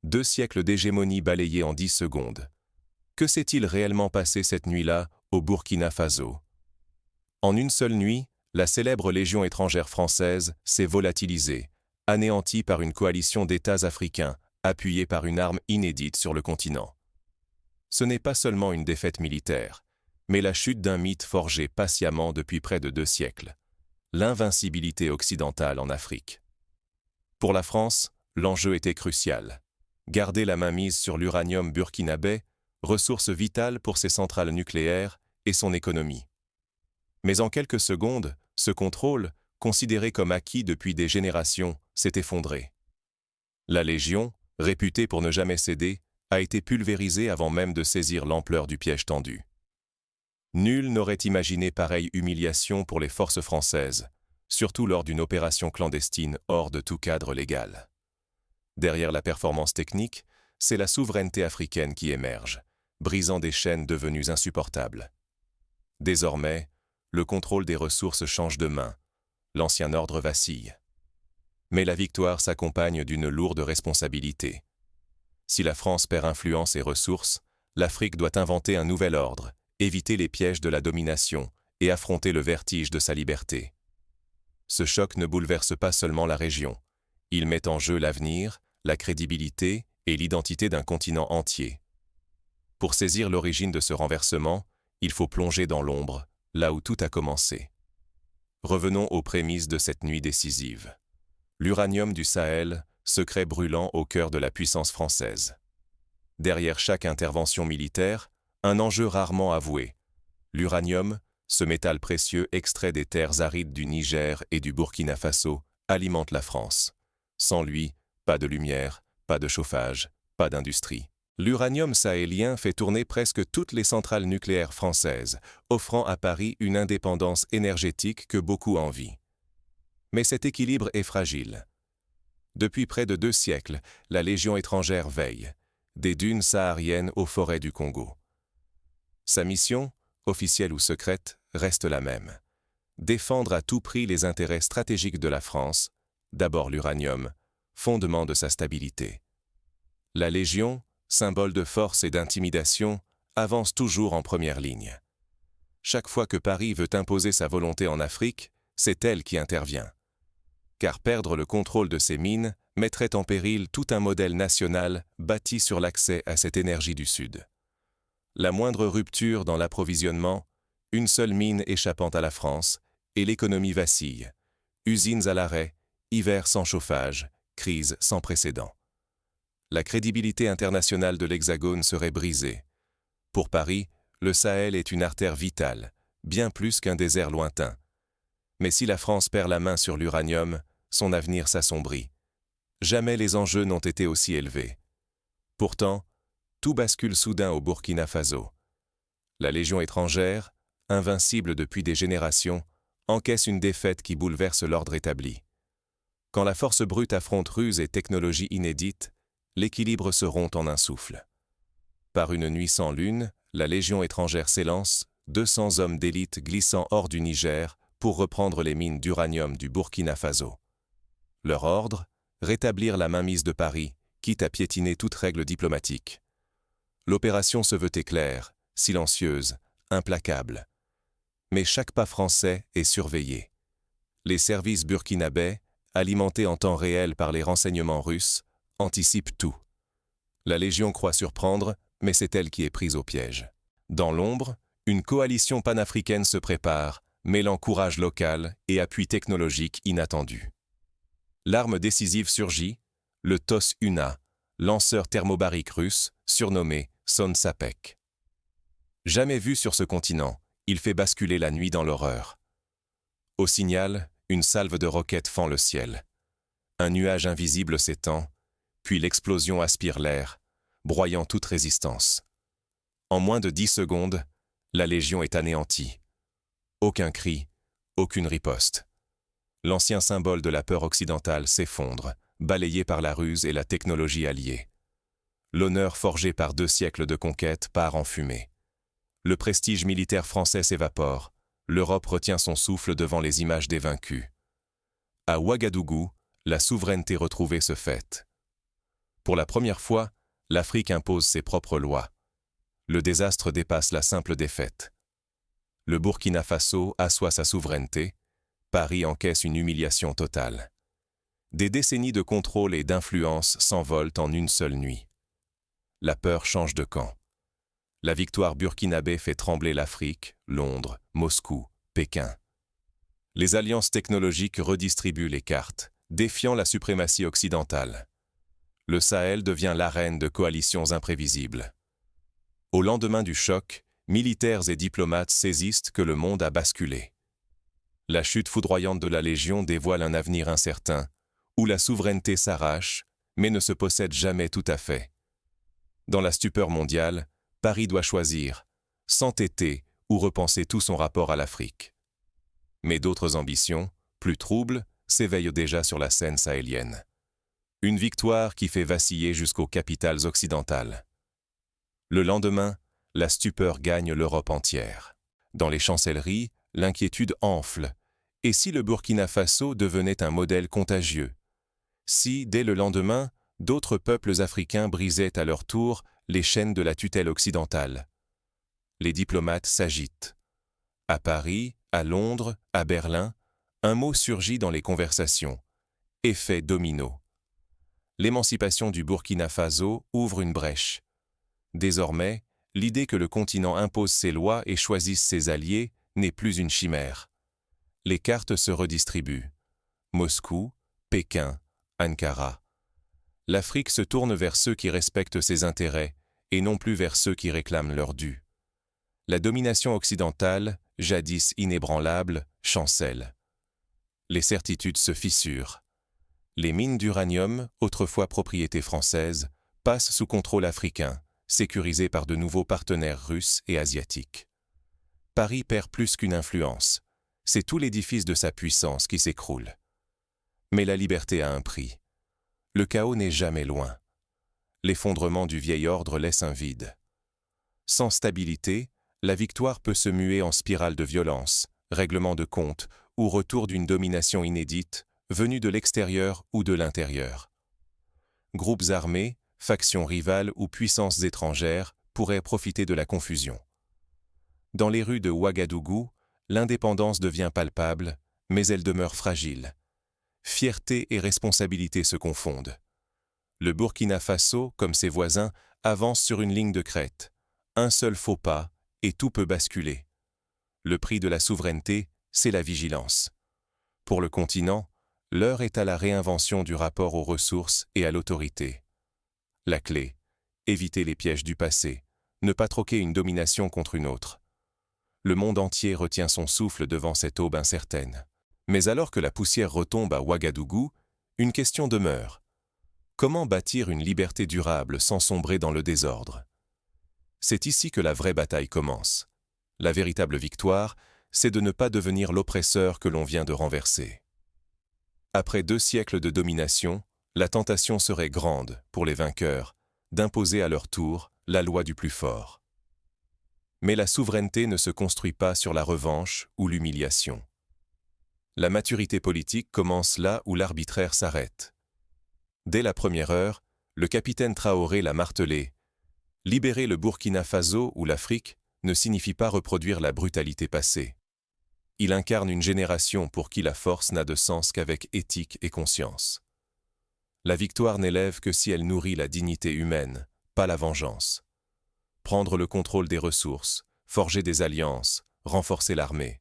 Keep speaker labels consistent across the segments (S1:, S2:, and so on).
S1: 2 siècles d'hégémonie balayés en 10 secondes. Que s'est-il réellement passé cette nuit-là au Burkina Faso? En une seule nuit, la célèbre Légion étrangère française s'est volatilisée, anéantie par une coalition d'États africains, appuyée par une arme inédite sur le continent. Ce n'est pas seulement une défaite militaire, mais la chute d'un mythe forgé patiemment depuis près de 2 siècles. L'invincibilité occidentale en Afrique. Pour la France, l'enjeu était crucial. Garder la mainmise sur l'uranium burkinabé, ressource vitale pour ses centrales nucléaires et son économie. Mais en quelques secondes, ce contrôle, considéré comme acquis depuis des générations, s'est effondré. La Légion, réputée pour ne jamais céder, a été pulvérisée avant même de saisir l'ampleur du piège tendu. Nul n'aurait imaginé pareille humiliation pour les forces françaises, surtout lors d'une opération clandestine hors de tout cadre légal. Derrière la performance technique, c'est la souveraineté africaine qui émerge, brisant des chaînes devenues insupportables. Désormais, le contrôle des ressources change de main, l'ancien ordre vacille. Mais la victoire s'accompagne d'une lourde responsabilité. Si la France perd influence et ressources, l'Afrique doit inventer un nouvel ordre, éviter les pièges de la domination et affronter le vertige de sa liberté. Ce choc ne bouleverse pas seulement la région, il met en jeu l'avenir, la crédibilité et l'identité d'un continent entier. Pour saisir l'origine de ce renversement, il faut plonger dans l'ombre, là où tout a commencé. Revenons aux prémices de cette nuit décisive. L'uranium du Sahel, secret brûlant au cœur de la puissance française. Derrière chaque intervention militaire, un enjeu rarement avoué. L'uranium, ce métal précieux extrait des terres arides du Niger et du Burkina Faso, alimente la France. Sans lui, pas de lumière, pas de chauffage, pas d'industrie. L'uranium sahélien fait tourner presque toutes les centrales nucléaires françaises, offrant à Paris une indépendance énergétique que beaucoup envient. Mais cet équilibre est fragile. Depuis près de 2 siècles, la Légion étrangère veille, des dunes sahariennes aux forêts du Congo. Sa mission, officielle ou secrète, reste la même. Défendre à tout prix les intérêts stratégiques de la France, d'abord l'uranium, fondement de sa stabilité. La Légion, symbole de force et d'intimidation, avance toujours en première ligne. Chaque fois que Paris veut imposer sa volonté en Afrique, c'est elle qui intervient. Car perdre le contrôle de ces mines mettrait en péril tout un modèle national bâti sur l'accès à cette énergie du Sud. La moindre rupture dans l'approvisionnement, une seule mine échappant à la France, et l'économie vacille. Usines à l'arrêt, hiver sans chauffage, crise sans précédent. La crédibilité internationale de l'Hexagone serait brisée. Pour Paris, le Sahel est une artère vitale, bien plus qu'un désert lointain. Mais si la France perd la main sur l'uranium, son avenir s'assombrit. Jamais les enjeux n'ont été aussi élevés. Pourtant, tout bascule soudain au Burkina Faso. La Légion étrangère, invincible depuis des générations, encaisse une défaite qui bouleverse l'ordre établi. Quand la force brute affronte ruse et technologie inédite, l'équilibre se rompt en un souffle. Par une nuit sans lune, la Légion étrangère s'élance, 200 hommes d'élite glissant hors du Niger pour reprendre les mines d'uranium du Burkina Faso. Leur ordre, rétablir la mainmise de Paris, quitte à piétiner toute règle diplomatique. L'opération se veut éclair, silencieuse, implacable. Mais chaque pas français est surveillé. Les services burkinabés, alimentés en temps réel par les renseignements russes, anticipent tout. La Légion croit surprendre, mais c'est elle qui est prise au piège. Dans l'ombre, une coalition panafricaine se prépare, mêlant courage local et appui technologique inattendu. L'arme décisive surgit, le TOS-UNA, lanceur thermobarique russe, surnommé Son Sapek. Jamais vu sur ce continent, il fait basculer la nuit dans l'horreur. Au signal, une salve de roquettes fend le ciel. Un nuage invisible s'étend, puis l'explosion aspire l'air, broyant toute résistance. En moins de 10 secondes, la Légion est anéantie. Aucun cri, aucune riposte. L'ancien symbole de la peur occidentale s'effondre, balayé par la ruse et la technologie alliée. L'honneur forgé par 2 siècles de conquête part en fumée. Le prestige militaire français s'évapore, l'Europe retient son souffle devant les images des vaincus. À Ouagadougou, la souveraineté retrouvée se fête. Pour la première fois, l'Afrique impose ses propres lois. Le désastre dépasse la simple défaite. Le Burkina Faso assoit sa souveraineté, Paris encaisse une humiliation totale. Des décennies de contrôle et d'influence s'envolent en une seule nuit. La peur change de camp. La victoire burkinabé fait trembler l'Afrique, Londres, Moscou, Pékin. Les alliances technologiques redistribuent les cartes, défiant la suprématie occidentale. Le Sahel devient l'arène de coalitions imprévisibles. Au lendemain du choc, militaires et diplomates saisissent que le monde a basculé. La chute foudroyante de la Légion dévoile un avenir incertain, où la souveraineté s'arrache, mais ne se possède jamais tout à fait. Dans la stupeur mondiale, Paris doit choisir, s'entêter ou repenser tout son rapport à l'Afrique. Mais d'autres ambitions, plus troubles, s'éveillent déjà sur la scène sahélienne. Une victoire qui fait vaciller jusqu'aux capitales occidentales. Le lendemain, la stupeur gagne l'Europe entière. Dans les chancelleries, l'inquiétude enfle. Et si le Burkina Faso devenait un modèle contagieux? Si, dès le lendemain, d'autres peuples africains brisaient à leur tour les chaînes de la tutelle occidentale? Les diplomates s'agitent. À Paris, à Londres, à Berlin, un mot surgit dans les conversations. Effet domino. L'émancipation du Burkina Faso ouvre une brèche. Désormais, l'idée que le continent impose ses lois et choisisse ses alliés n'est plus une chimère. Les cartes se redistribuent. Moscou, Pékin, Ankara. L'Afrique se tourne vers ceux qui respectent ses intérêts et non plus vers ceux qui réclament leur dû. La domination occidentale, jadis inébranlable, chancelle. Les certitudes se fissurent. Les mines d'uranium, autrefois propriété française, passent sous contrôle africain, sécurisées par de nouveaux partenaires russes et asiatiques. Paris perd plus qu'une influence. C'est tout l'édifice de sa puissance qui s'écroule. Mais la liberté a un prix. Le chaos n'est jamais loin. L'effondrement du vieil ordre laisse un vide. Sans stabilité, la victoire peut se muer en spirale de violence, règlement de compte ou retour d'une domination inédite, venue de l'extérieur ou de l'intérieur. Groupes armés, factions rivales ou puissances étrangères pourraient profiter de la confusion. Dans les rues de Ouagadougou, l'indépendance devient palpable, mais elle demeure fragile. Fierté et responsabilité se confondent. Le Burkina Faso, comme ses voisins, avance sur une ligne de crête. Un seul faux pas, et tout peut basculer. Le prix de la souveraineté, c'est la vigilance. Pour le continent, l'heure est à la réinvention du rapport aux ressources et à l'autorité. La clé, éviter les pièges du passé, ne pas troquer une domination contre une autre. Le monde entier retient son souffle devant cette aube incertaine. Mais alors que la poussière retombe à Ouagadougou, une question demeure. Comment bâtir une liberté durable sans sombrer dans le désordre? C'est ici que la vraie bataille commence. La véritable victoire, c'est de ne pas devenir l'oppresseur que l'on vient de renverser. Après 2 siècles de domination, la tentation serait grande, pour les vainqueurs, d'imposer à leur tour la loi du plus fort. Mais la souveraineté ne se construit pas sur la revanche ou l'humiliation. La maturité politique commence là où l'arbitraire s'arrête. Dès la première heure, le capitaine Traoré l'a martelé. Libérer le Burkina Faso ou l'Afrique ne signifie pas reproduire la brutalité passée. Il incarne une génération pour qui la force n'a de sens qu'avec éthique et conscience. La victoire n'élève que si elle nourrit la dignité humaine, pas la vengeance. Prendre le contrôle des ressources, forger des alliances, renforcer l'armée.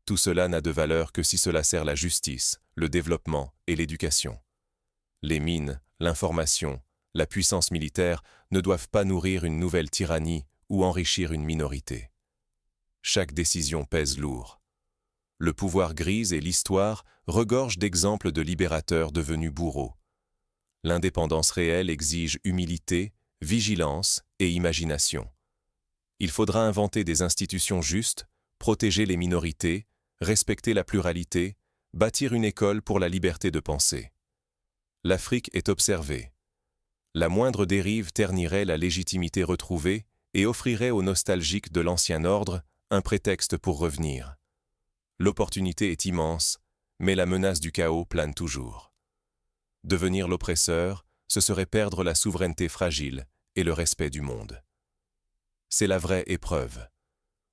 S1: Tout cela n'a de valeur que si cela sert la justice, le développement et l'éducation. Les mines, l'information, la puissance militaire ne doivent pas nourrir une nouvelle tyrannie ou enrichir une minorité. Chaque décision pèse lourd. Le pouvoir grise et l'histoire regorgent d'exemples de libérateurs devenus bourreaux. L'indépendance réelle exige humilité, vigilance et imagination. Il faudra inventer des institutions justes, protéger les minorités, respecter la pluralité, bâtir une école pour la liberté de penser. L'Afrique est observée. La moindre dérive ternirait la légitimité retrouvée et offrirait aux nostalgiques de l'ancien ordre un prétexte pour revenir. L'opportunité est immense, mais la menace du chaos plane toujours. Devenir l'oppresseur, ce serait perdre la souveraineté fragile et le respect du monde. C'est la vraie épreuve.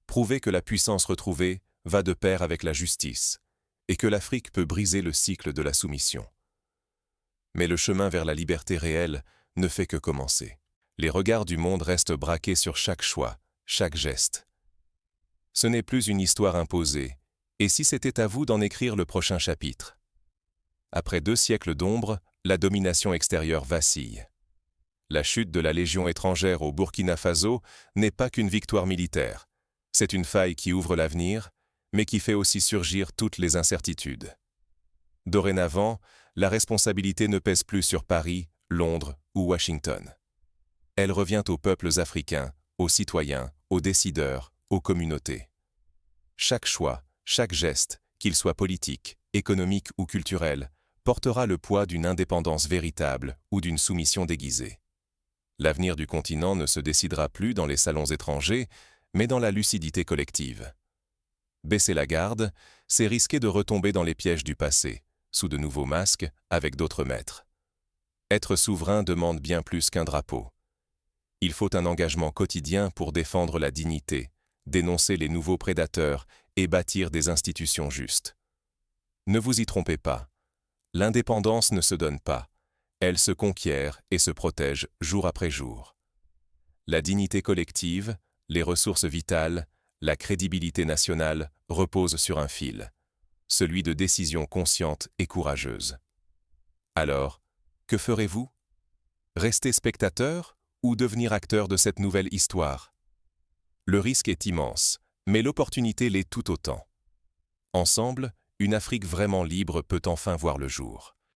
S1: Prouver que la puissance retrouvée va de pair avec la justice et que l'Afrique peut briser le cycle de la soumission. Mais le chemin vers la liberté réelle ne fait que commencer. Les regards du monde restent braqués sur chaque choix, chaque geste. Ce n'est plus une histoire imposée, et si c'était à vous d'en écrire le prochain chapitre? Après 2 siècles d'ombre, la domination extérieure vacille. La chute de la Légion étrangère au Burkina Faso n'est pas qu'une victoire militaire. C'est une faille qui ouvre l'avenir, mais qui fait aussi surgir toutes les incertitudes. Dorénavant, la responsabilité ne pèse plus sur Paris, Londres ou Washington. Elle revient aux peuples africains, aux citoyens, aux décideurs, aux communautés. Chaque choix, chaque geste, qu'il soit politique, économique ou culturel, portera le poids d'une indépendance véritable ou d'une soumission déguisée. L'avenir du continent ne se décidera plus dans les salons étrangers, mais dans la lucidité collective. Baisser la garde, c'est risquer de retomber dans les pièges du passé, sous de nouveaux masques, avec d'autres maîtres. Être souverain demande bien plus qu'un drapeau. Il faut un engagement quotidien pour défendre la dignité, dénoncer les nouveaux prédateurs et bâtir des institutions justes. Ne vous y trompez pas. L'indépendance ne se donne pas. Elle se conquiert et se protège jour après jour. La dignité collective, les ressources vitales, la crédibilité nationale reposent sur un fil, celui de décisions conscientes et courageuses. Alors, que ferez-vous? Rester spectateur ou devenir acteur de cette nouvelle histoire? Le risque est immense, mais l'opportunité l'est tout autant. Ensemble, une Afrique vraiment libre peut enfin voir le jour.